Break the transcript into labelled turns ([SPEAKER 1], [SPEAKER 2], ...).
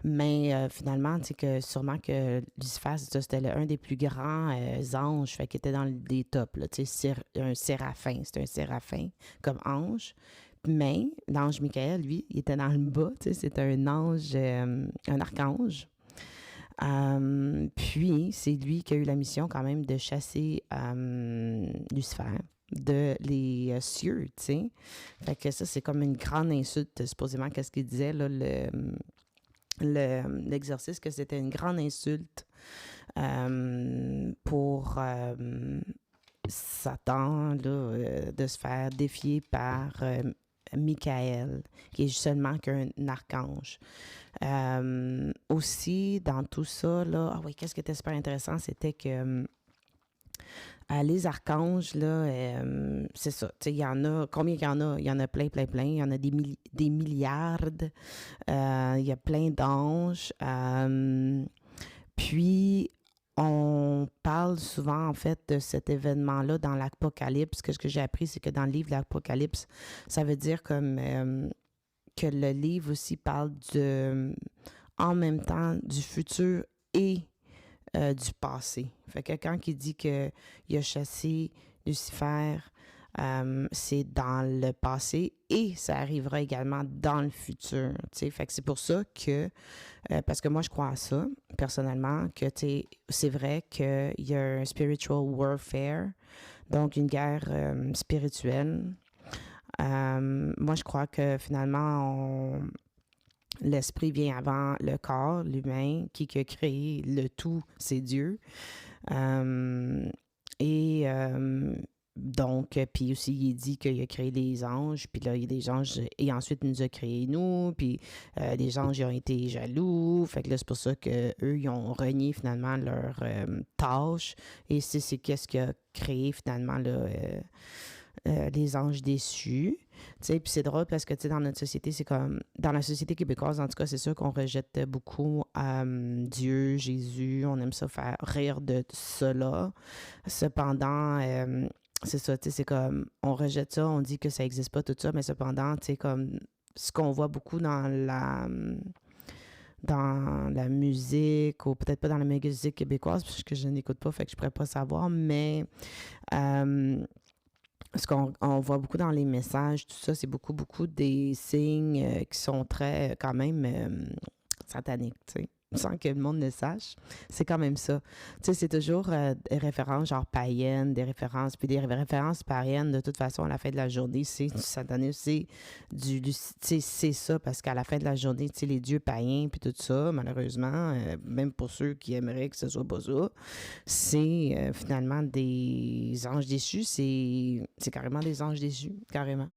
[SPEAKER 1] Mais finalement, tu sais que sûrement que Lucifer, c'était un des plus grands anges, fait qu'il était dans des tops, là, tu sais, un séraphin, c'était un séraphin comme ange. Mais l'ange Michael, lui, il était dans le bas, tu sais, c'était un ange, un archange. Puis, c'est lui qui a eu la mission quand même de chasser Lucifer de les cieux, tu sais. Fait que ça, c'est comme une grande insulte, supposément, qu'est-ce qu'il disait, là, l'exercice, que c'était une grande insulte pour Satan, là, de se faire défier par Michael, qui est seulement qu'un archange. Aussi, dans tout ça, là, ah oui, qu'est-ce qui était super intéressant, c'était que les archanges, là, c'est ça. Tu sais, il y en a, combien il y en a? Il y en a plein, plein, plein. Il y en a des milliards. Il y a plein d'anges. Puis, on parle souvent, en fait, de cet événement-là dans l'Apocalypse. Ce que j'ai appris, c'est que dans le livre de l'Apocalypse, ça veut dire comme que le livre aussi parle en même temps du futur et du passé. Fait que quand il dit qu'il a chassé Lucifer, c'est dans le passé et ça arrivera également dans le futur. T'sais. Fait que c'est pour ça que, parce que moi je crois à ça, personnellement, que c'est vrai qu'il y a un spiritual warfare, donc une guerre spirituelle. Moi je crois que finalement, l'esprit vient avant le corps, l'humain, qui a créé le tout, c'est Dieu. Donc, puis aussi, il dit qu'il a créé les anges, puis là, il y a des anges, et ensuite, il nous a créés nous, puis les anges, ils ont été jaloux, fait que là, c'est pour ça qu'eux, ils ont renié finalement leur tâche, et c'est qu'est-ce qui a créé finalement, là, les anges déçus. Puis c'est drôle parce que dans notre société, c'est comme dans la société québécoise, en tout cas, c'est sûr qu'on rejette beaucoup Dieu, Jésus, on aime ça faire rire de cela. Cependant, c'est ça, c'est comme on rejette ça, on dit que ça n'existe pas, tout ça, mais cependant, comme ce qu'on voit beaucoup dans la musique, ou peut-être pas dans la musique québécoise, parce que je n'écoute pas, fait que je pourrais pas savoir, mais ce qu'on voit beaucoup dans les messages, tout ça, c'est beaucoup, beaucoup des signes qui sont très, quand même, sataniques, tu sais. Sans que le monde le sache. C'est quand même ça. Tu sais, c'est toujours des références genre païennes, des références, puis des références païennes, de toute façon, à la fin de la journée, c'est du satanisme, tu sais, c'est ça, parce qu'à la fin de la journée, tu sais, les dieux païens, puis tout ça, malheureusement, même pour ceux qui aimeraient que ce soit pas ça, c'est finalement des anges déçus, c'est carrément des anges déçus, carrément.